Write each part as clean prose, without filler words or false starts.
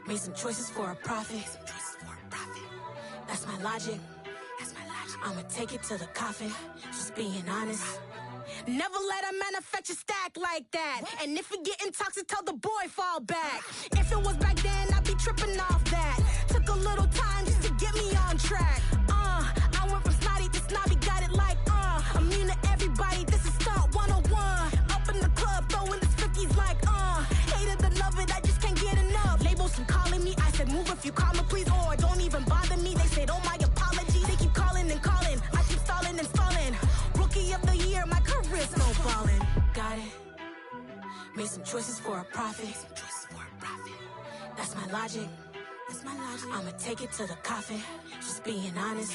Made some choices for a profit. That's my logic. I'ma take it to the coffin. Just being honest. Never let a manufacture stack like that. And if it getting toxic, tell the boy fall back. If it was back then, I'd be tripping off that. Took a little time just to get me on track. I went from snotty to snobby, got it like immune to everybody, this is stunt 101. Up in the club, throwing the 50s like hated to love it, I just can't get enough. Labels from calling me, I said move if you call me please, or don't even bother me. They said oh my apologies, they keep calling and calling. I keep stalling and stalling. Rookie of the year, my career's snowballing. Got it. Made some choices for a profit. That's my logic. I'ma take it to the coffin. Just being honest.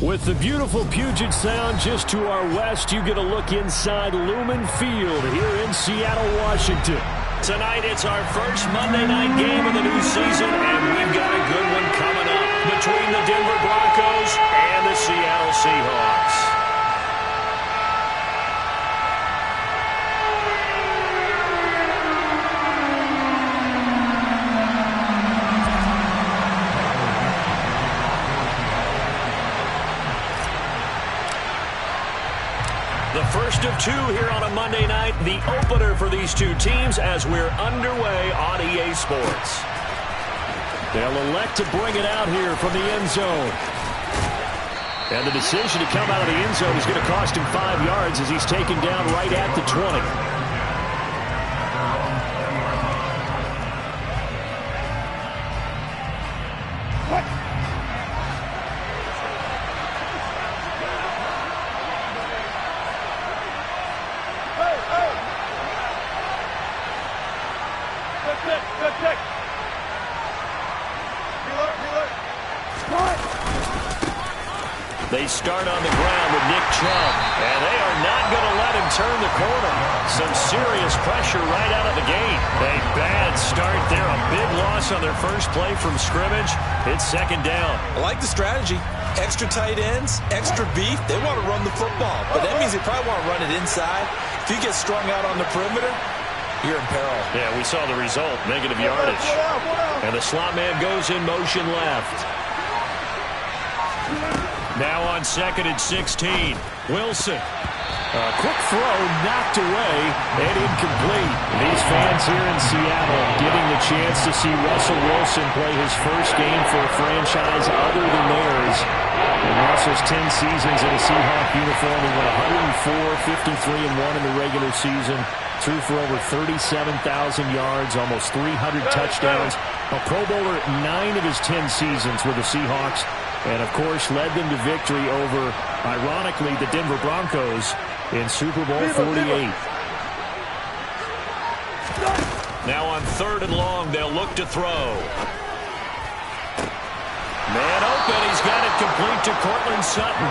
With the beautiful Puget Sound just to our west, you get a look inside Lumen Field here in Seattle, Washington. Tonight, it's our first Monday night game of the new season, and we've got a good one coming up between the Denver Broncos and the Seattle Seahawks. The first of two here on a Monday night, the opener for these two teams as we're underway on EA Sports. They'll elect to bring it out here from the end zone. And the decision to come out of the end zone is going to cost him 5 yards as he's taken down right at the 20. They start on the ground with Nick Chubb, and they are not going to let him turn the corner. Some serious pressure right out of the gate. A bad start there, a big loss on their first play from scrimmage. It's second down. I like the strategy. Extra tight ends, extra beef. They want to run the football, but that means they probably want to run it inside. If you get strung out on the perimeter, you're in peril. Yeah, we saw the result, negative yardage. And the slot man goes in motion left. Now on second and 16. Wilson. A quick throw knocked away and incomplete. These fans here in Seattle getting the chance to see Russell Wilson play his first game for a franchise other than theirs. And Russell's 10 seasons in a Seahawk uniform. He won 104, 53-1 in the regular season. Threw for over 37,000 yards, almost 300 touchdowns. A Pro Bowler 9 of his 10 seasons with the Seahawks. And, of course, led them to victory over, ironically, the Denver Broncos in Super Bowl 48. Now on third and long, they'll look to throw. Man open, he's got it complete to Cortland Sutton.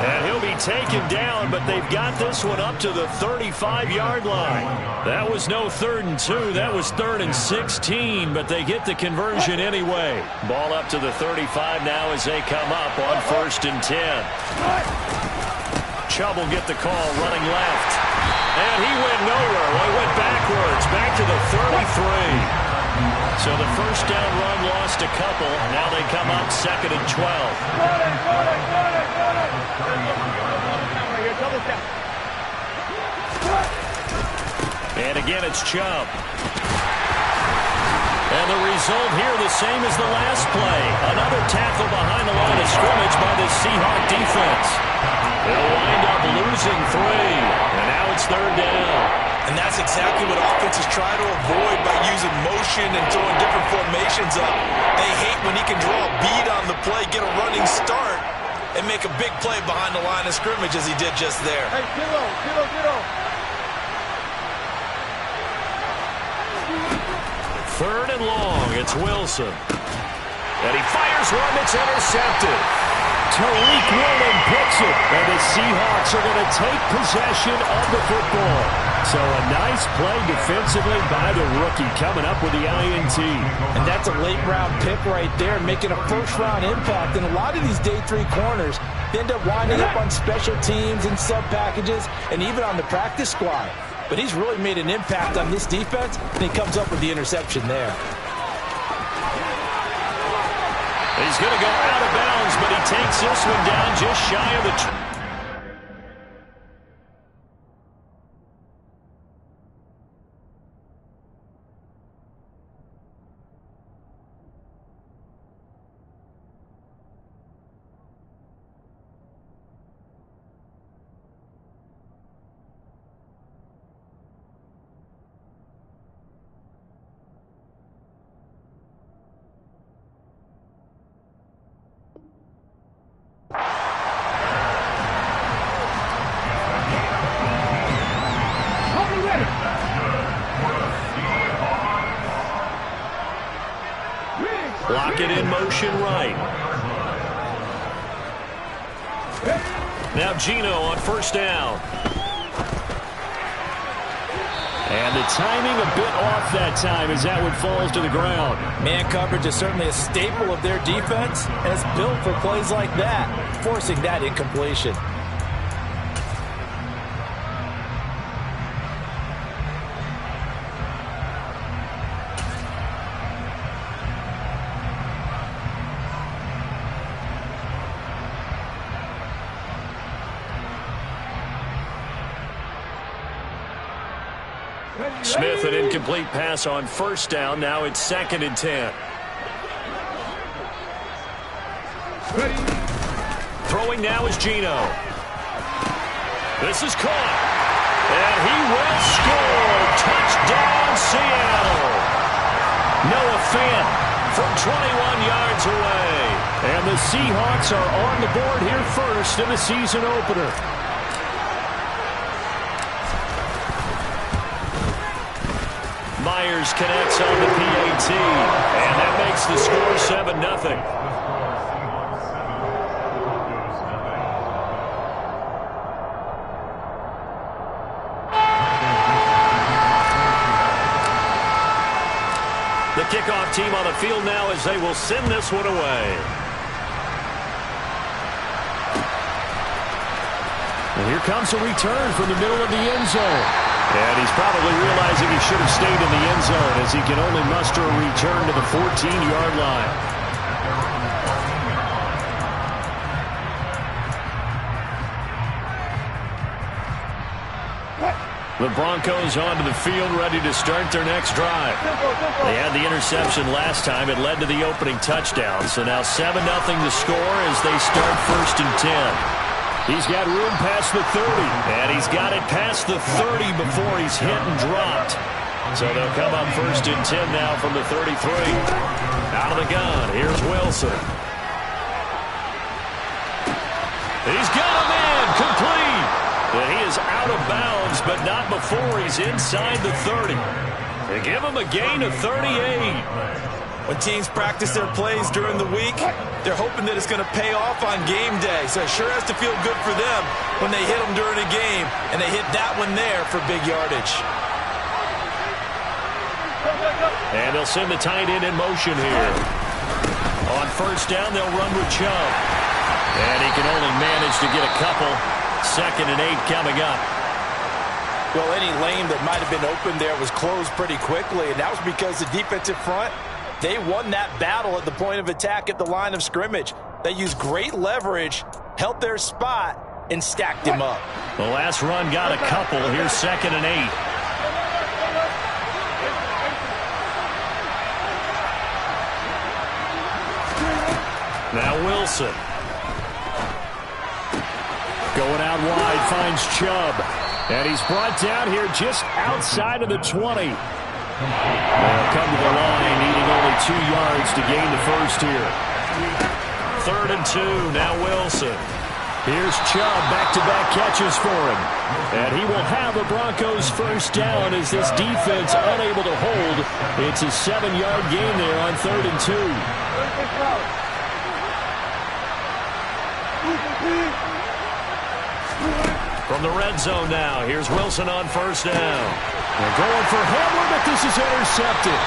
And he'll be taken down, but they've got this one up to the 35-yard line. That was no 3rd and 2, that was 3rd and 16, but they get the conversion anyway. Ball up to the 35 now as they come up on 1st and 10. Chubb will get the call running left. And he went nowhere. Well, he went backwards, back to the 33. So the first down run lost a couple. Now they come up 2nd and 12. And again, it's Chubb. And the result here the same as the last play. Another tackle behind the line of scrimmage by the Seahawk defense. They'll wind up losing 3. And now it's 3rd down. And that's exactly what offenses try to avoid by using motion and throwing different formations up. They hate when he can draw a bead on the play, get a running start, and make a big play behind the line of scrimmage as he did just there. Hey, get on. Third and long, it's Wilson. And he fires one that's intercepted. Tariq Woolen picks it, and the Seahawks are going to take possession of the football. So a nice play defensively by the rookie coming up with the INT. And that's a late-round pick right there, making a first-round impact. And a lot of these day 3 corners end up winding up on special teams and sub-packages and even on the practice squad. But he's really made an impact on this defense, and he comes up with the interception there. He's going to go out of bounds, but he takes this one down just shy of the... Lock it in motion right. Now Gino on first down. And the timing a bit off that time as that one falls to the ground. Man coverage is certainly a staple of their defense, and it's built for plays like that, forcing that incompletion. Smith, an incomplete pass on first down. Now it's 2nd and 10. Throwing now is Gino. This is caught. And he will score. Touchdown, Seattle. Noah Fant from 21 yards away. And the Seahawks are on the board here first in the season opener. Myers connects on the PAT, and that makes the score 7-0. The kickoff team on the field now as they will send this one away. And here comes a return from the middle of the end zone. And he's probably realizing he should have stayed in the end zone as he can only muster a return to the 14-yard line. The Broncos onto the field ready to start their next drive. They had the interception last time. It led to the opening touchdown. So now 7-0 to score as they start 1st and 10. He's got room past the 30, and he's got it past the 30 before he's hit and dropped. So they'll come up 1st and 10 now from the 33. Out of the gun, here's Wilson. He's got him in, complete. And he is out of bounds, but not before he's inside the 30. They give him a gain of 38. When teams practice their plays during the week, they're hoping that it's going to pay off on game day. So it sure has to feel good for them when they hit them during a game, and they hit that one there for big yardage. And they'll send the tight end in motion here. On first down, they'll run with Chubb. And he can only manage to get a couple. 2nd and 8 coming up. Well, any lane that might have been open there was closed pretty quickly, and that was because the defensive front, they won that battle at the point of attack at the line of scrimmage. They used great leverage, held their spot, and stacked him up. The last run got a couple. Here's 2nd and 8. Now Wilson. Going out wide, finds Chubb. And he's brought down here just outside of the 20. They'll come to the line, needing only 2 yards to gain the first here. 3rd and 2, now Wilson. Here's Chubb, back-to-back catches for him. And he will have the Broncos first down as this defense unable to hold. It's a 7-yard gain there on 3rd and 2. From the red zone now, here's Wilson on first down. They're going for Hamler, but this is intercepted.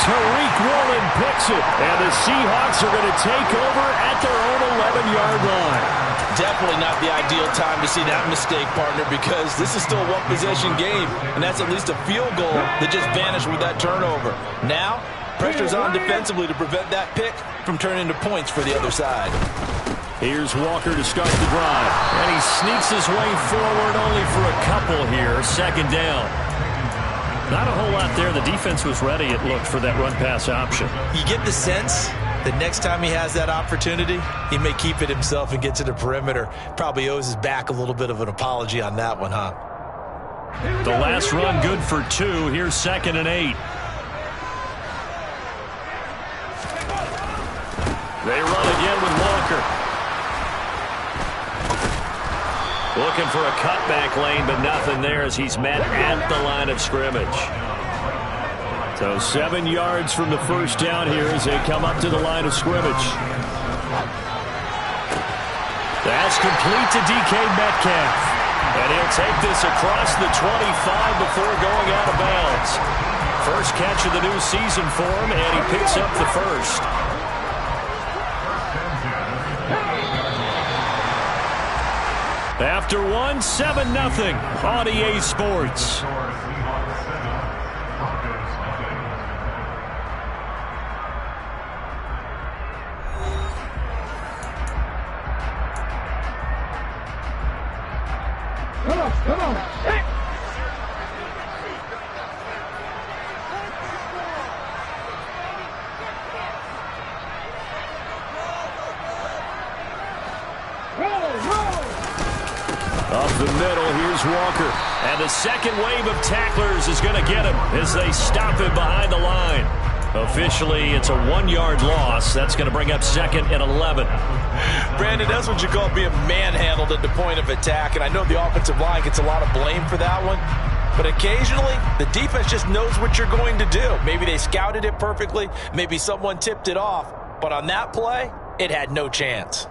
Tariq Woolen picks it, and the Seahawks are going to take over at their own 11-yard line. Definitely not the ideal time to see that mistake, partner, because this is still a one-possession game, and that's at least a field goal that just vanished with that turnover. Now, pressure's on defensively to prevent that pick from turning into points for the other side. Here's Walker to start the drive, and he sneaks his way forward only for a couple here. 2nd down. Not a whole lot there. The defense was ready, it looked, for that run-pass option. You get the sense that next time he has that opportunity, he may keep it himself and get to the perimeter. Probably owes his back a little bit of an apology on that one, huh? The last run good for 2. Here's 2nd and 8. They run again with Walker. Looking for a cutback lane, but nothing there as he's met at the line of scrimmage. So 7 yards from the first down here as they come up to the line of scrimmage. That's complete to DK Metcalf. And he'll take this across the 25 before going out of bounds. First catch of the new season for him, and he picks up the first. After 1, 7-0 on EA Sports. Come on. Hey. Up the middle, here's Walker. And the second wave of tacklers is going to get him as they stop him behind the line. Officially, it's a 1-yard loss. That's going to bring up 2nd and 11. Brandon, that's what you call being manhandled at the point of attack. And I know the offensive line gets a lot of blame for that one. But occasionally, the defense just knows what you're going to do. Maybe they scouted it perfectly. Maybe someone tipped it off. But on that play, it had no chance.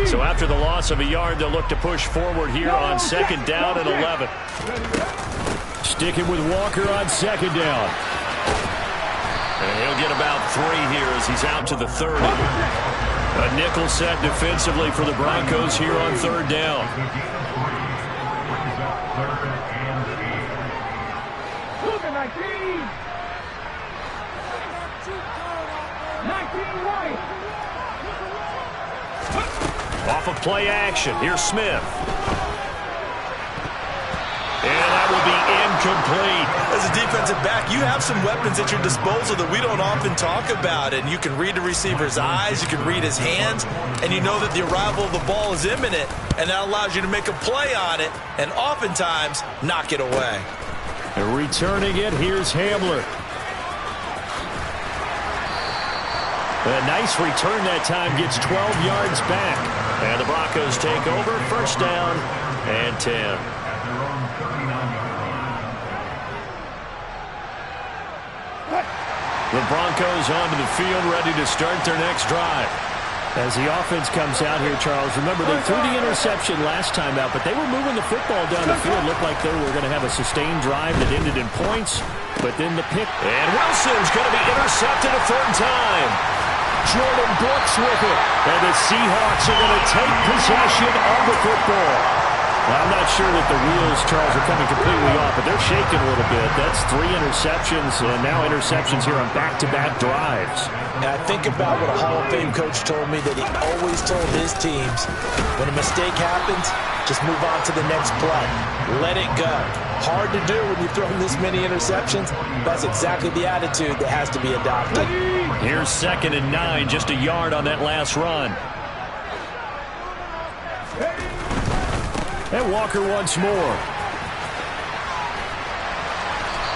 So after the loss of a yard, they'll look to push forward here on 2nd down and 11. Sticking with Walker on 2nd down. And he'll get about 3 here as he's out to the 30. A nickel set defensively for the Broncos here on 3rd down. Look at 19 right. Off of play action, here's Smith. And that will be incomplete. As a defensive back, you have some weapons at your disposal that we don't often talk about. And you can read the receiver's eyes, you can read his hands, and you know that the arrival of the ball is imminent. And that allows you to make a play on it and oftentimes knock it away. And returning it, here's Hamler. A nice return that time, gets 12 yards back. And the Broncos take over, 1st down and 10. The Broncos onto the field, ready to start their next drive. As the offense comes out here, Charles, remember they threw the interception last time out, but they were moving the football down the field. Looked like they were going to have a sustained drive that ended in points, but then the pick. And Wilson's going to be intercepted a 3rd time. Jordan Brooks with it. And the Seahawks are going to take possession of the football. Well, I'm not sure that the wheels, Charles, are coming completely off, but they're shaking a little bit. That's 3 interceptions, and now interceptions here on back-to-back drives. And I think about what a Hall of Fame coach told me, that he always told his teams, when a mistake happens, just move on to the next play. Let it go. Hard to do when you've thrown this many interceptions. That's exactly the attitude that has to be adopted. Here's 2nd and 9, just a yard on that last run. And Walker once more.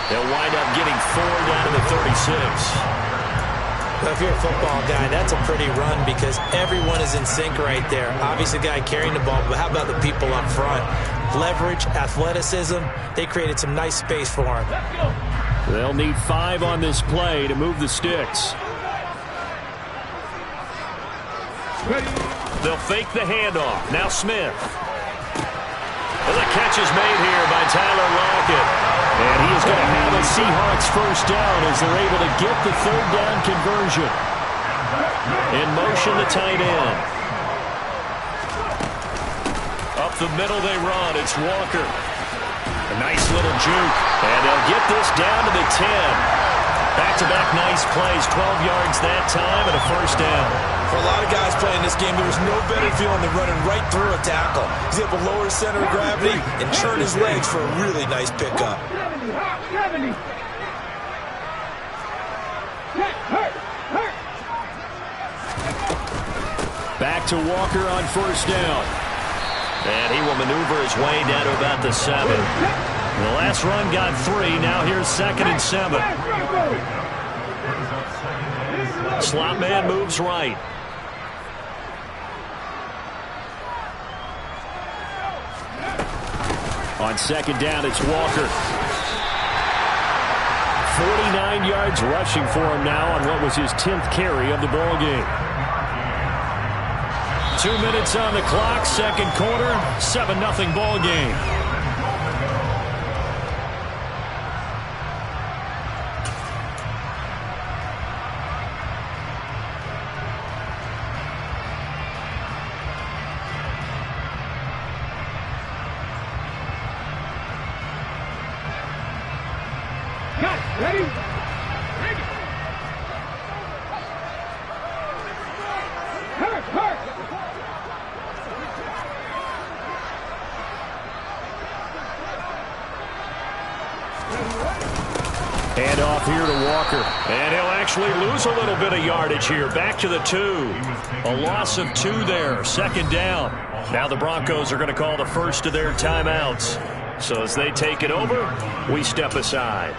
They'll wind up getting 4 down to the 36. If you're a football guy, that's a pretty run because everyone is in sync right there. Obviously, the guy carrying the ball, but how about the people up front? Leverage, athleticism, they created some nice space for him. They'll need 5 on this play to move the sticks. They'll fake the handoff. Now Smith. And the catch is made here by Tyler Lockett. And he is going to have a Seahawks first down as they're able to get the 3rd down conversion. In motion, the tight end. Up the middle they run. It's Walker. A nice little juke. And they'll get this down to the 10. Back-to-back nice plays. 12 yards that time and a first down. For a lot of guys playing this game, there was no better feeling than running right through a tackle. He's able to lower his center of gravity and turn his legs for a really nice pickup. 70. Back to Walker on first down. And he will maneuver his way down to about the 7. The last run got 3. Now here's 2nd and 7. Slot man moves right. On 2nd down, it's Walker. 49 yards rushing for him now on what was his 10th carry of the ball game. 2 minutes on the clock, 2nd quarter, 7-0 ball game. Ready? Hand off here to Walker. And he'll actually lose a little bit of yardage here. Back to the 2. A loss of 2 there. 2nd down. Now the Broncos are going to call the first of their timeouts. So as they take it over, we step aside.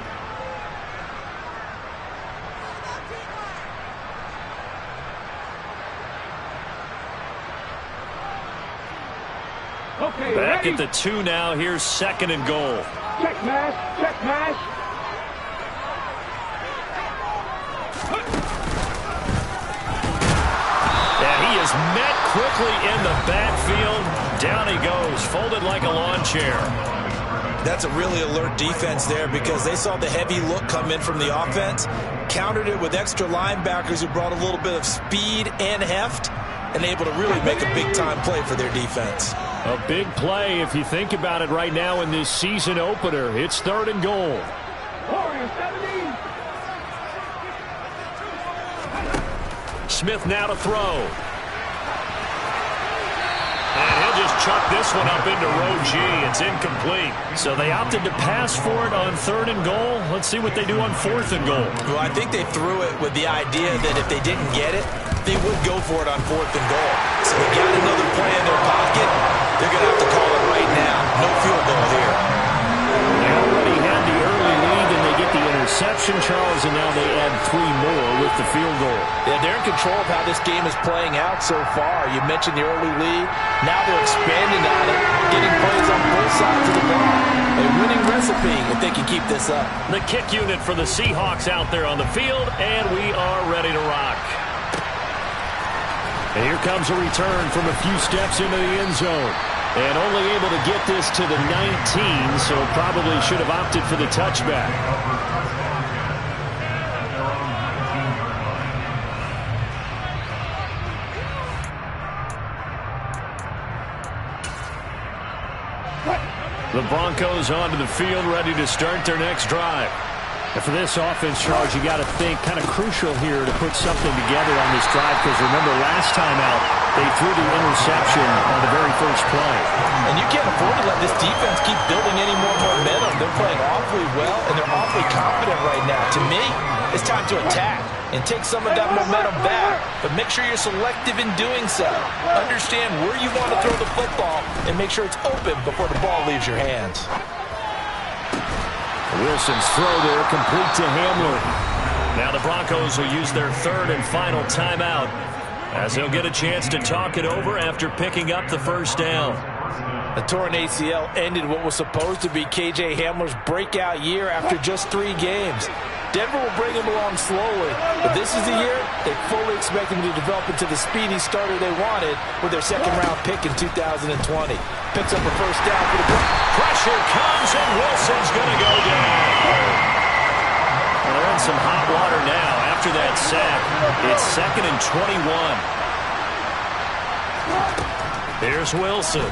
Okay, Back ready? at the 2 now. Here's 2nd and goal. Check mash, check mash. And he is met quickly in the backfield. Down he goes, folded like a lawn chair. That's a really alert defense there because they saw the heavy look come in from the offense, countered it with extra linebackers who brought a little bit of speed and heft, and able to really make a big-time play for their defense. A big play if you think about it right now in this season opener. It's 3rd and goal. Smith now to throw. And he'll just chuck this one up into row G. It's incomplete. So they opted to pass for it on 3rd and goal. Let's see what they do on 4th and goal. Well, I think they threw it with the idea that if they didn't get it, they would go for it on 4th and goal. So they got another play in their pocket. They're going to have to call it right now. No field goal here. They already had the early lead, and they get the interception, Charles, and now they add 3 more with the field goal. Yeah, they're in control of how this game is playing out so far. You mentioned the early lead. Now they're expanding on it, getting plays on both sides of the ball. A winning recipe if they can keep this up. The kick unit for the Seahawks out there on the field, and we are ready to rock. And here comes a return from a few steps into the end zone. And only able to get this to the 19, so probably should have opted for the touchback. The Broncos onto the field, ready to start their next drive. And for this offense, Charles, you got to think kind of crucial here to put something together on this drive, because remember last time out, they threw the interception on the very first play. And you can't afford to let this defense keep building any more momentum. They're playing awfully well, and they're awfully confident right now. To me, it's time to attack and take some of that momentum back, but make sure you're selective in doing so. Understand where you want to throw the football and make sure it's open before the ball leaves your hands. Wilson's throw there complete to Hamler. Now the Broncos will use their third and final timeout as they'll get a chance to talk it over after picking up the first down. The torn ACL ended what was supposed to be KJ Hamler's breakout year after just 3 games. Denver will bring him along slowly, but this is the year they fully expect him to develop into the speedy starter they wanted with their second-round pick in 2020. Picks up a first down for the Broncos. Pressure comes, and Wilson's going to go down. Well, they're in some hot water now after that sack. It's 2nd and 21. Here's Wilson.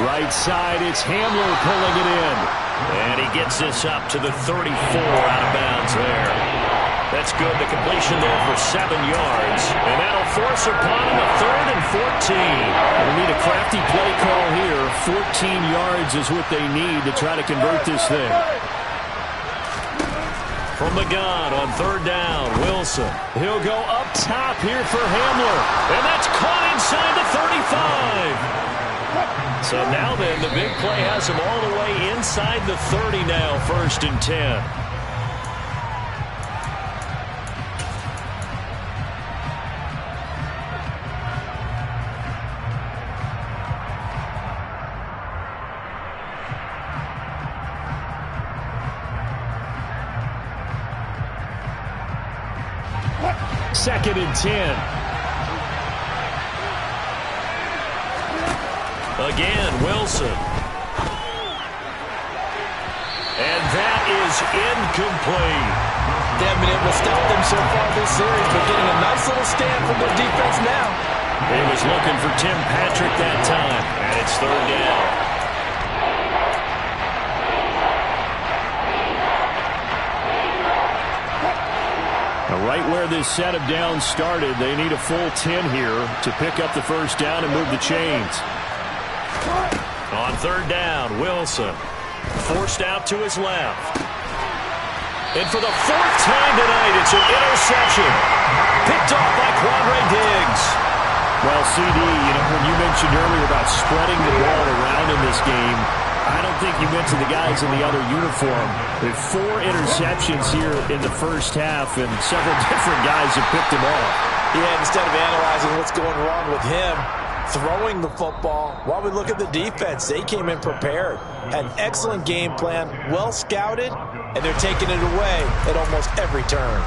Right side, it's Hamler pulling it in. And he gets this up to the 34 out of bounds there. That's good. The completion there for 7 yards. And that'll force upon him a 3rd and 14. They need a crafty play call here. 14 yards is what they need to try to convert this thing. From the gun on 3rd down, Wilson. He'll go up top here for Hamler. And that's caught inside the 35. So now then, the big play has him all the way inside the 30 now, 1st and 10. Second and 10. Again, Wilson. And that is incomplete. They haven't been able to stop them so far this series, but getting a nice little stand from their defense now. He was looking for Tim Patrick that time, and it's 3rd down. Now, right where this set of downs started, they need a full 10 here to pick up the first down and move the chains. On 3rd down, Wilson forced out to his left. And for the 4th time tonight, it's an interception. Picked off by Quandre Diggs. Well, CD, when you mentioned earlier about spreading the ball around in this game, I don't think you mentioned the guys in the other uniform. There are 4 interceptions here in the first half, and several different guys have picked them off. Yeah, instead of analyzing what's going wrong with him, throwing the football, while we look at the defense, they came in prepared. Had an excellent game plan, well scouted, and they're taking it away at almost every turn.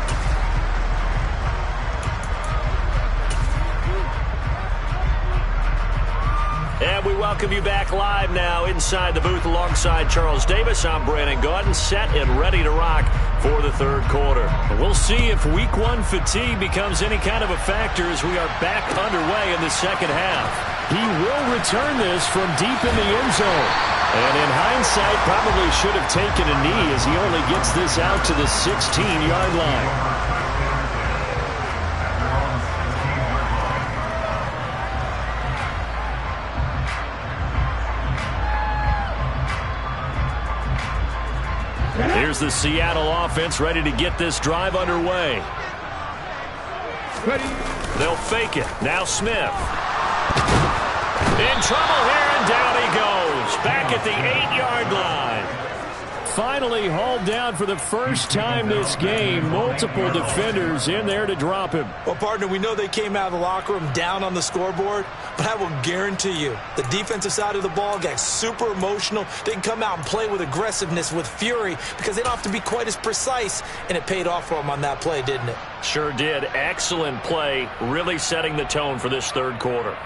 And we welcome you back live now inside the booth alongside Charles Davis. I'm Brandon Gaudin, set and ready to rock for the 3rd quarter. We'll see if Week 1 fatigue becomes any kind of a factor as we are back underway in the second half. He will return this from deep in the end zone. And in hindsight, probably should have taken a knee as he only gets this out to the 16-yard line. Here's the Seattle offense ready to get this drive underway. Ready. They'll fake it. Now Smith. In trouble here, and down he goes. Back at the 8-yard line. Finally hauled down for the first time this game. Multiple defenders in there to drop him. Well, partner, we know they came out of the locker room down on the scoreboard, but I will guarantee you the defensive side of the ball got super emotional. They can come out and play with aggressiveness, with fury, because they don't have to be quite as precise, and it paid off for them on that play, didn't it? Sure did. Excellent play, really setting the tone for this 3rd quarter.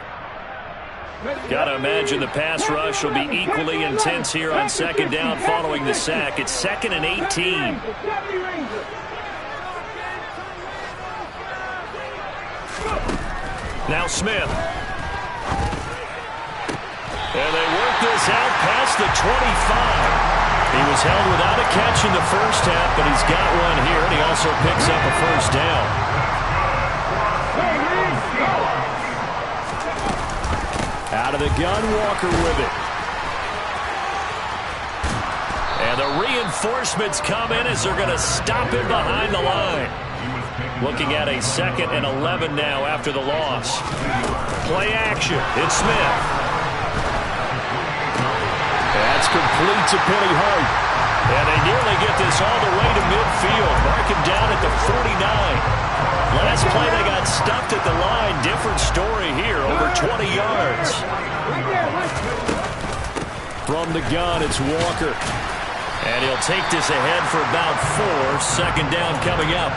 Got to imagine the pass rush will be equally intense here on 2nd down following the sack. It's 2nd and 18. Now Smith. And they work this out past the 25. He was held without a catch in the first half, but he's got one here, and he also picks up a first down. Out of the gun, Walker with it. And the reinforcements come in as they're going to stop him behind the line. Looking at a 2nd and 11 now after the loss. Play action. It's Smith. That's complete to Penny Hart. And they nearly get this all the way to midfield. Mark him down at the 49. Last play they got stuffed at the line. Different story here. Over 20 yards. From the gun, it's Walker. And he'll take this ahead for about 4. 2nd down coming up.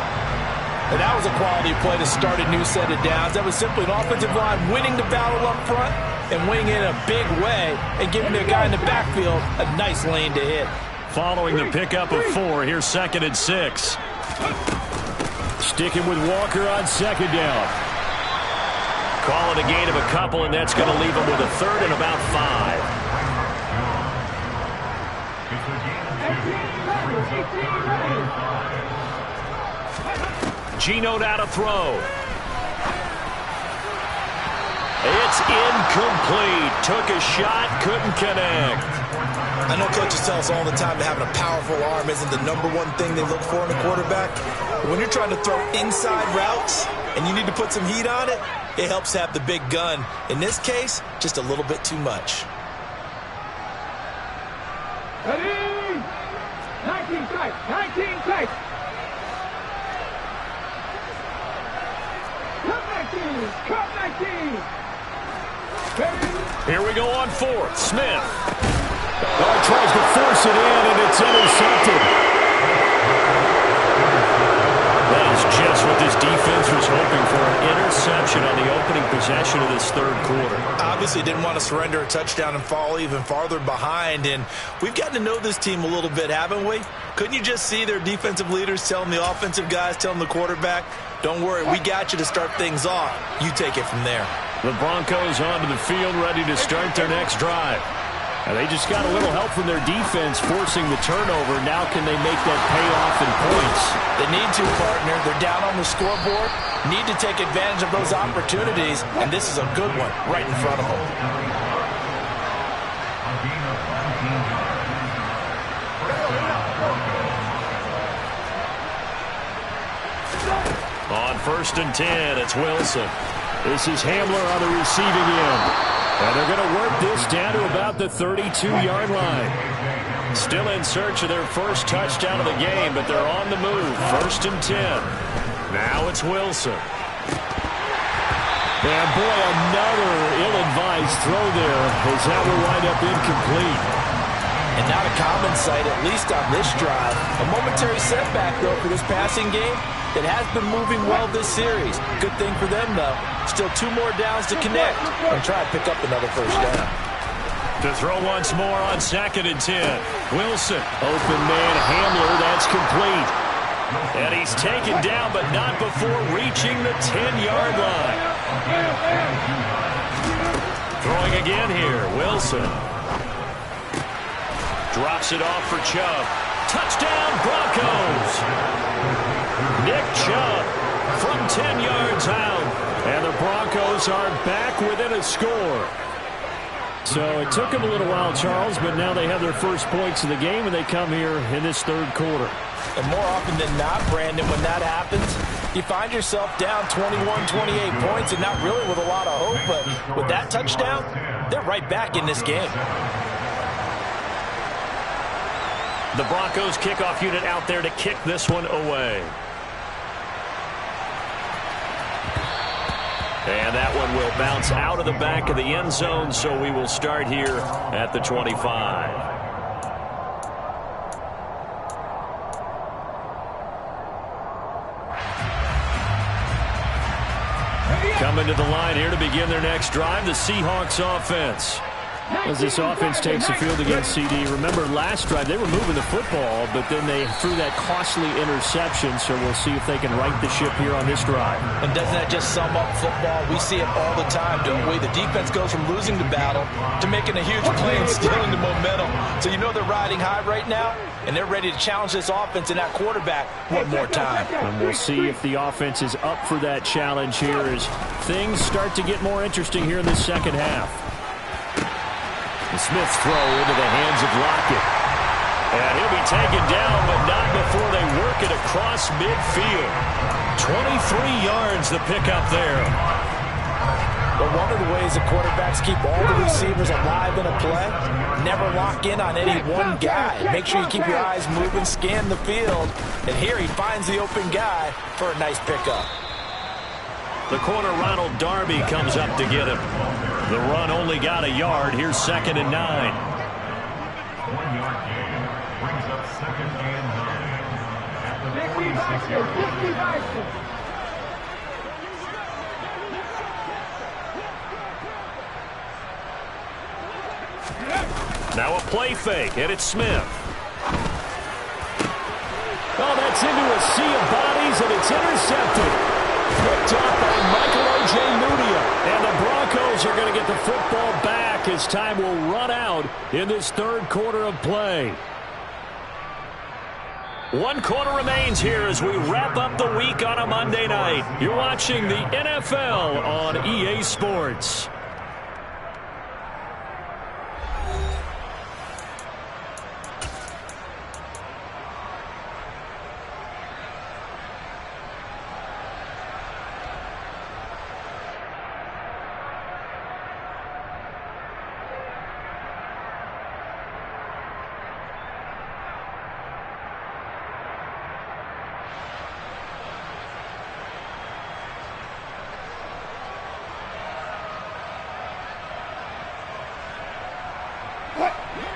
And that was a quality play to start a new set of downs. That was simply an offensive line winning the battle up front and winning it in a big way and giving the guy in the backfield a nice lane to hit. Following the pickup of 4, here's 2nd and 6. Sticking with Walker on 2nd down. Call it a gain of a couple, and that's going to leave him with a 3rd and about 5. Geno now to throw. It's incomplete. Took a shot, couldn't connect. I know coaches tell us all the time that having a powerful arm isn't the #1 thing they look for in a quarterback. But when you're trying to throw inside routes and you need to put some heat on it, it helps have the big gun. In this case, just a little bit too much. Ready? 19 strikes. 19 strikes. Cut 19. Here we go on 4th. Smith. Tries to force it in, and it's intercepted. That is just what this defense was hoping for, an interception on the opening possession of this 3rd quarter. Obviously didn't want to surrender a touchdown and fall even farther behind, and we've gotten to know this team a little bit, haven't we? Couldn't you just see their defensive leaders telling the offensive guys, telling the quarterback, don't worry, we got you to start things off. You take it from there. The Broncos onto the field, ready to start their next drive. And they just got a little help from their defense forcing the turnover. Now can they make that pay off in points? They need to, partner. They're down on the scoreboard. Need to take advantage of those opportunities, and this is a good one right in front of them. On 1st and 10, it's Wilson. This is Hamler on the receiving end. And they're going to work this down to about the 32-yard line. Still in search of their first touchdown of the game, but they're on the move. 1st and 10. Now it's Wilson. And boy, another ill-advised throw there as that will wind up incomplete. And not a common sight, at least on this drive. A momentary setback, though, for this passing game that has been moving well this series. Good thing for them, though. Still 2 more downs to connect and try to pick up another first down. To throw once more on 2nd and 10. Wilson, open man, Hamler, that's complete. And he's taken down, but not before reaching the 10-yard line. Throwing again here, Wilson. Drops it off for Chubb. Touchdown, Broncos! Nick Chubb from 10 yards out. And the Broncos are back within a score. So it took them a little while, Charles, but now they have their first points of the game, and they come here in this 3rd quarter. And more often than not, Brandon, when that happens, you find yourself down 21, 28 points and not really with a lot of hope. But with that touchdown, they're right back in this game. The Broncos kickoff unit out there to kick this one away. And that one will bounce out of the back of the end zone, so we will start here at the 25. Coming to the line here to begin their next drive, the Seahawks offense. As this offense takes the field against CD. Remember, last drive, they were moving the football, but then they threw that costly interception, so we'll see if they can right the ship here on this drive. And doesn't that just sum up football? We see it all the time, don't we? The defense goes from losing the battle to making a huge play and stealing the momentum. So you know they're riding high right now, and they're ready to challenge this offense and that quarterback one more time. And we'll see if the offense is up for that challenge here as things start to get more interesting here in the second half. The Smith's throw into the hands of Lockett. And he'll be taken down, but not before they work it across midfield. 23 yards the pickup there. But one of the ways the quarterbacks keep all the receivers alive in a play, never lock in on any one guy. Make sure you keep your eyes moving, scan the field. And here he finds the open guy for a nice pickup. The corner, Ronald Darby, comes up to get him. The run only got a yard. Here's 2nd and 9. 1 yard gain brings up 2nd and 9 at the 46. Now a play fake, and it's Smith. Oh, that's into a sea of bodies, and it's intercepted. Picked up by Michael O.J. Mudia. And the Broncos are going to get the football back as time will run out in this 3rd quarter of play. 1 quarter remains here as we wrap up the week on a Monday night. You're watching the NFL on EA Sports.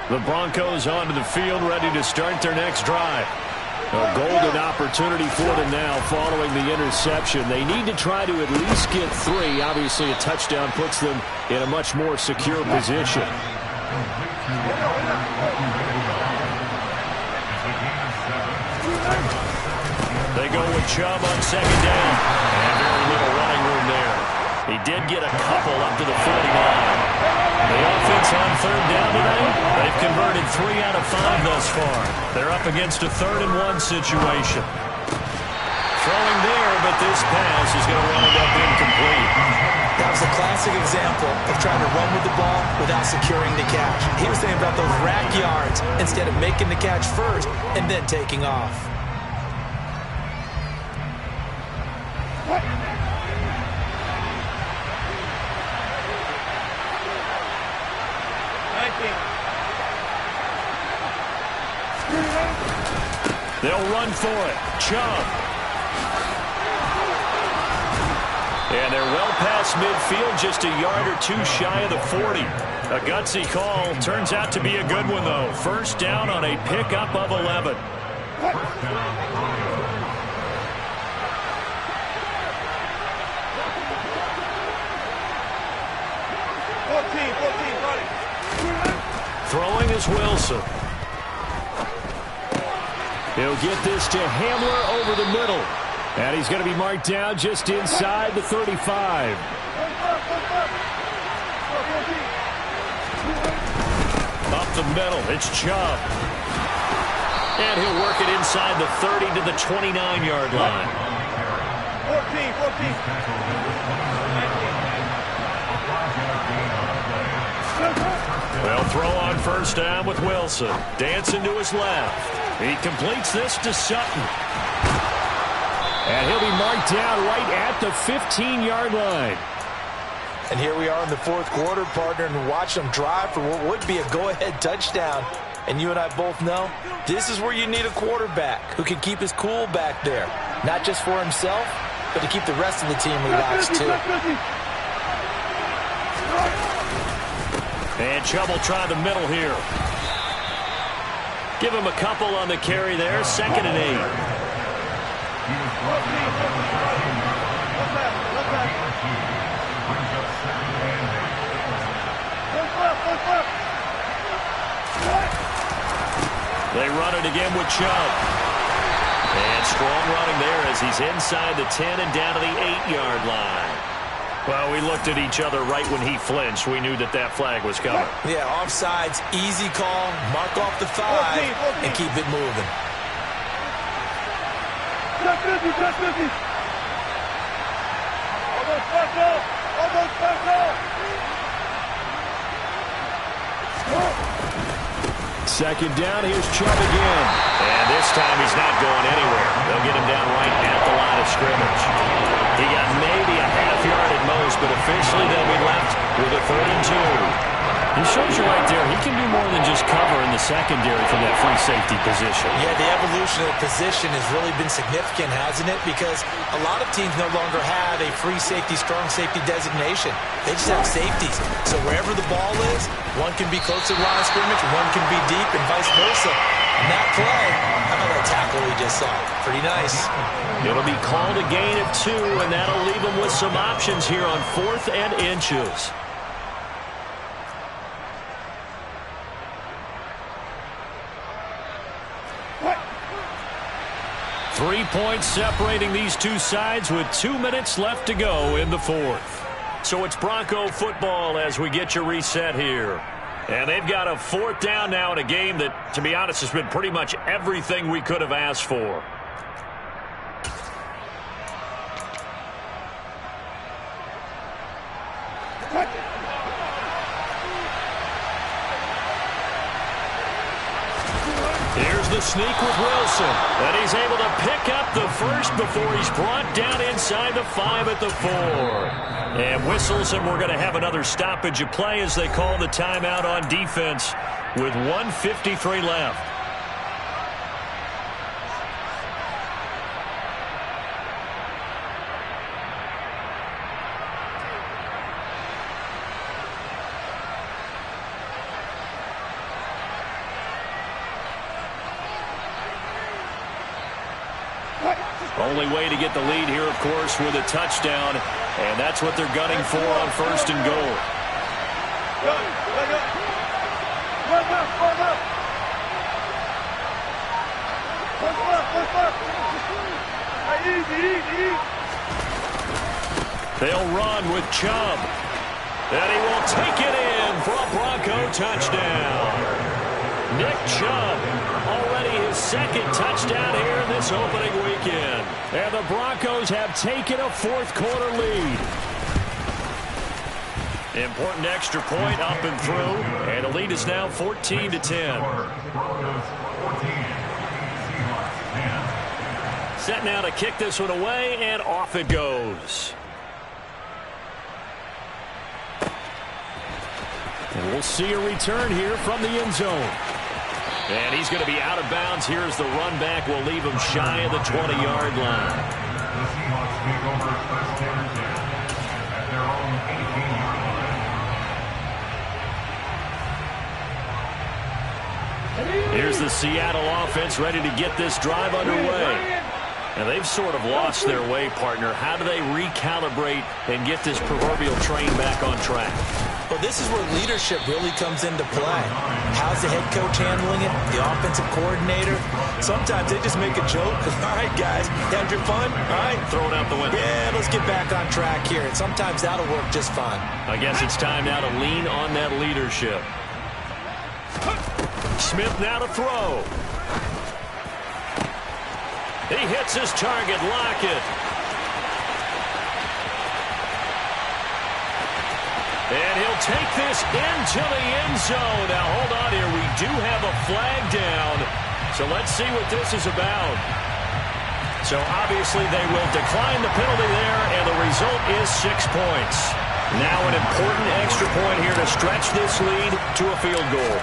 The Broncos onto the field, ready to start their next drive. A golden opportunity for them now following the interception. They need to try to at least get 3. Obviously, a touchdown puts them in a much more secure position. They go with Chubb on 2nd down. And very little running room there. He did get a couple up to the 49. The offense on 3rd down tonight, they've converted 3 out of 5 thus far. They're up against a 3rd and 1 situation. Throwing there, but this pass is going to wind up incomplete. That was a classic example of trying to run with the ball without securing the catch. He was thinking about those rack yards instead of making the catch first and then taking off. They'll run for it. Chubb. And they're well past midfield, just a yard or 2 shy of the 40. A gutsy call. Turns out to be a good one, though. 1st down on a pickup of 11. Throwing is Wilson. He'll get this to Hamler over the middle. And he's going to be marked down just inside the 35. Up the middle, it's Chubb. And he'll work it inside the 30 to the 29-yard line. 14. They'll throw on 1st down with Wilson. Dancing to his left. He completes this to Sutton. And he'll be marked down right at the 15-yard line. And here we are in the 4th quarter, partner, and watch them drive for what would be a go-ahead touchdown. And you and I both know this is where you need a quarterback who can keep his cool back there. Not just for himself, but to keep the rest of the team relaxed, too. And Chubb will try the middle here. Give him a couple on the carry there. 2nd and 8. They run it again with Chubb. And strong running there as he's inside the 10 and down to the 8-yard line. Well, we looked at each other right when he flinched. We knew that that flag was coming. Yeah, offsides, easy call, mark off the 5, and keep it moving. second down. Here's Chubb again. And this time he's not going anywhere. They'll get him down right at the line of scrimmage. He got maybe a half yard at most, but officially they'll be left with a 3rd and 2. He shows you right there, he can do more than just cover in the secondary from that free safety position. Yeah, the evolution of the position has really been significant, hasn't it? Because a lot of teams no longer have a free safety, strong safety designation. They just have safeties. So wherever the ball is, one can be close to the line of scrimmage, one can be deep, and vice versa. And that play, how about that tackle we just saw? Pretty nice. It'll be called a gain of 2, and that'll leave them with some options here on 4th and inches. What? 3 points separating these two sides with 2 minutes left to go in the 4th. So it's Bronco football as we get you reset here. And they've got a 4th down now in a game that, to be honest, has been pretty much everything we could have asked for. Here's the sneak with Wilson. And he's able to pick up the first before he's brought down inside the 5 at the 4. And whistles, and we're going to have another stoppage of play as they call the timeout on defense with 1:53 left. Only way to get the lead here, of course, with a touchdown, and that's what they're gunning for on 1st and goal. They'll run with Chubb, and he will take it in for a Bronco touchdown. Nick Chubb, already his 2nd touchdown here in this opening weekend. And the Broncos have taken a 4th quarter lead. Important extra point up and through, and the lead is now 14-10. Set now to kick this one away, and off it goes. And we'll see a return here from the end zone. And he's going to be out of bounds here as the run back will leave him shy of the 20-yard line. The Seahawks take over 1st and 10 at their own 18-yard line. Here's the Seattle offense ready to get this drive underway. And they've sort of lost their way, partner. How do they recalibrate and get this proverbial train back on track? Well, this is where leadership really comes into play. How's the head coach handling it? The offensive coordinator? Sometimes they just make a joke. All right, guys, had your fun? All right. Throw it out the window. Yeah, let's get back on track here. And sometimes that'll work just fine. I guess it's time now to lean on that leadership. Smith now to throw. He hits his target, Lockett. And he'll take this into the end zone. Now, hold on here. We do have a flag down. So let's see what this is about. So obviously they will decline the penalty there, and the result is 6 points. Now an important extra point here to stretch this lead to a field goal.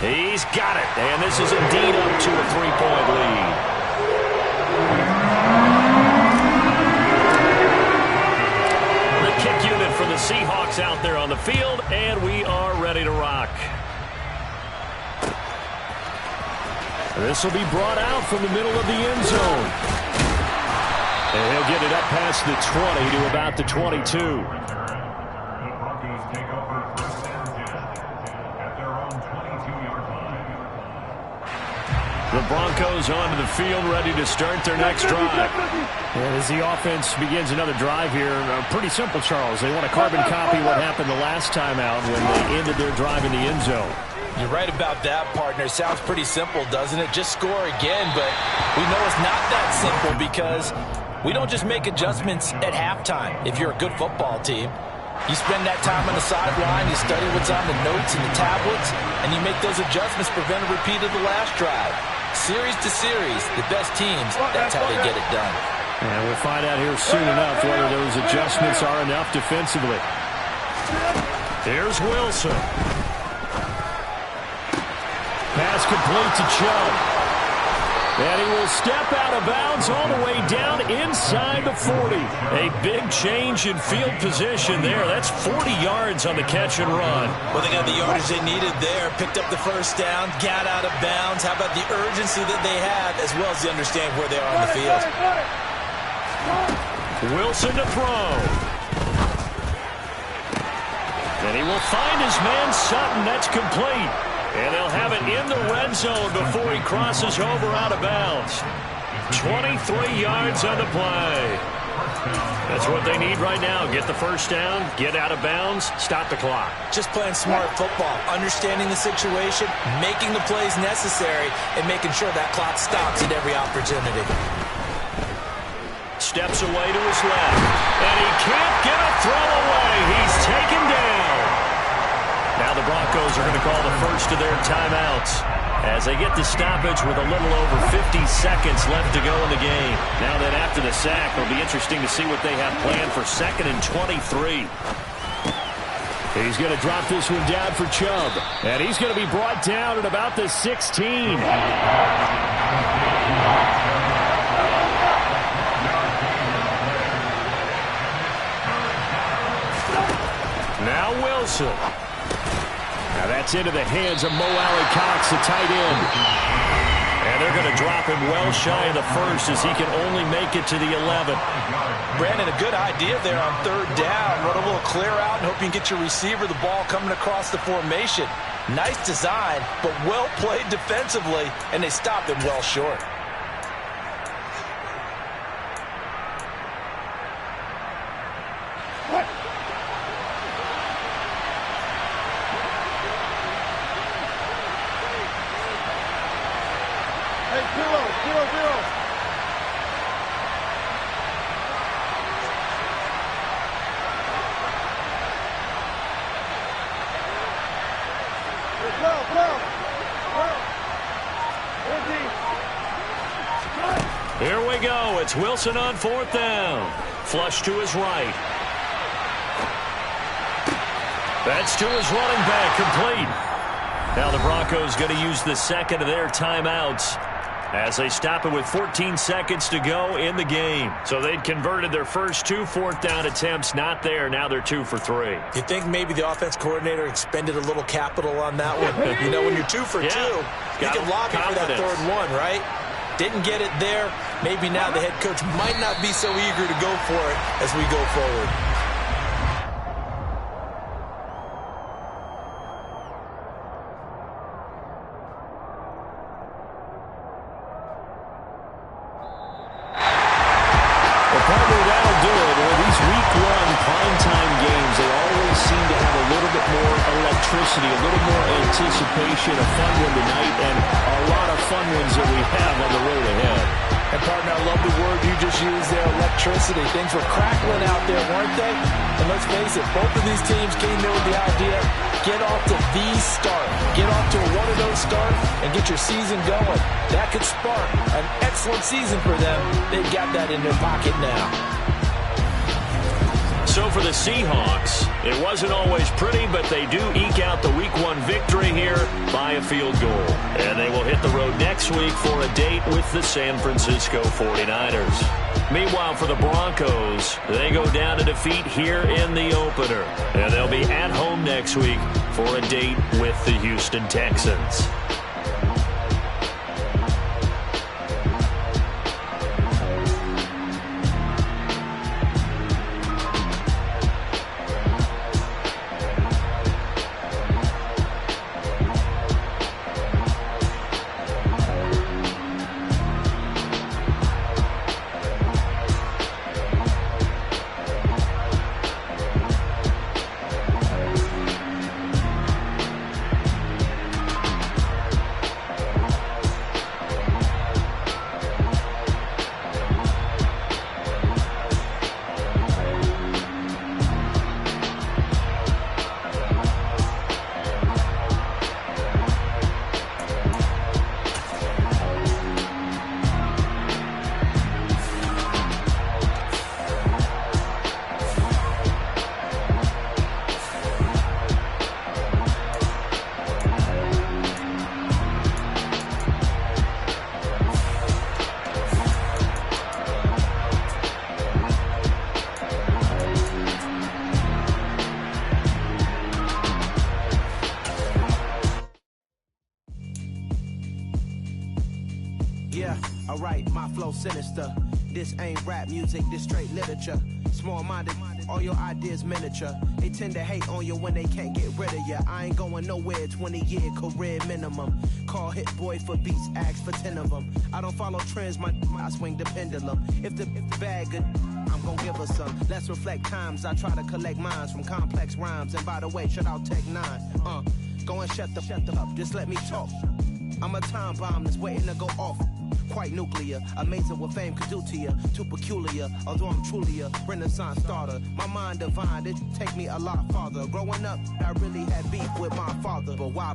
He's got it, and this is indeed up to a 3-point lead. The kick unit for the Seahawks out there on the field, and we are ready to rock. This will be brought out from the middle of the end zone. And he'll get it up past the 20 to about the 22. The Broncos onto the field, ready to start their next drive. And as the offense begins another drive here, pretty simple, Charles. They want to carbon copy what happened the last time out when they ended their drive in the end zone. You're right about that, partner. Sounds pretty simple, doesn't it? Just score again, but we know it's not that simple because we don't just make adjustments at halftime if you're a good football team. You spend that time on the sideline, you study what's on the notes and the tablets, and you make those adjustments, prevent a repeat of the last drive. Series to series, the best teams, that's how they get it done. And we'll find out here soon enough whether those adjustments are enough defensively. Here's Wilson. Pass complete to Chubb. And he will step out of bounds all the way down inside the 40. A big change in field position there. That's 40 yards on the catch and run. Well, they got the yardage they needed there. Picked up the first down, got out of bounds. How about the urgency that they have, as well as the understanding where they are on the field. Wilson to throw. And he will find his man Sutton. That's complete. And they'll have it in the red zone before he crosses over out of bounds. 23 yards on the play. That's what they need right now. Get the first down, get out of bounds, stop the clock. Just playing smart football, understanding the situation, making the plays necessary, and making sure that clock stops at every opportunity. Steps away to his left. And he can't get a throw away. He's taken down. Now the Broncos are going to call the first of their timeouts as they get the stoppage with a little over 50 seconds left to go in the game. Now that after the sack, it'll be interesting to see what they have planned for 2nd and 23. He's going to drop this one down for Chubb. And he's going to be brought down at about the 16. Now Wilson. Now that's into the hands of Mo Alley-Cox, the tight end. And they're going to drop him well shy of the first as he can only make it to the 11. Brandon, a good idea there on 3rd down. Run a little clear out and hope you can get your receiver the ball coming across the formation. Nice design, but well played defensively, and they stopped him well short. Here we go. It's Wilson on 4th down. Flush to his right. That's to his running back, complete. Now the Broncos going to use the second of their timeouts as they stop it with 14 seconds to go in the game. So they'd converted their first 2 4th down attempts. Not there. Now they're 2 for 3. You think maybe the offense coordinator expended a little capital on that one? You know, when you're 2 for 2, you can lobby for that 3rd one, right? Didn't get it there. Maybe now the head coach might not be so eager to go for it as we go forward. Well, partner, that'll do it. Well, these week 1 primetime games, they always seem to have a little bit more electricity, a little more anticipation, a fun one tonight, and a lot of fun ones that we have on the road ahead. And, partner, I love the word you just used there, electricity. Things were crackling out there, weren't they? And let's face it, both of these teams came in with the idea, get off to the start. Get off to a 1-0 start and get your season going. That could spark an excellent season for them. They've got that in their pocket now. So for the Seahawks, it wasn't always pretty, but they do eke out the Week 1 victory here by a field goal. And they will hit the road next week for a date with the San Francisco 49ers. Meanwhile, for the Broncos, they go down to defeat here in the opener. And they'll be at home next week for a date with the Houston Texans. Yeah, alright, my flow sinister. This ain't rap music, this straight literature. Small-minded, all your ideas miniature. They tend to hate on you when they can't get rid of you. I ain't going nowhere, 20-year career minimum. Call Hit Boy for beats, ask for 10 of them. I don't follow trends, I swing the pendulum. If the bag good, I'm gon' give her some. Let's reflect times, I try to collect minds from complex rhymes. And by the way, shout out Tech 9. Go and shut the up, just let me talk. I'm a time bomb that's waiting to go off. Quite nuclear, amazing what fame could do to you. Too peculiar, although I'm truly a renaissance starter. My mind divine, it take me a lot farther. Growing up, I really had beef with my father. But why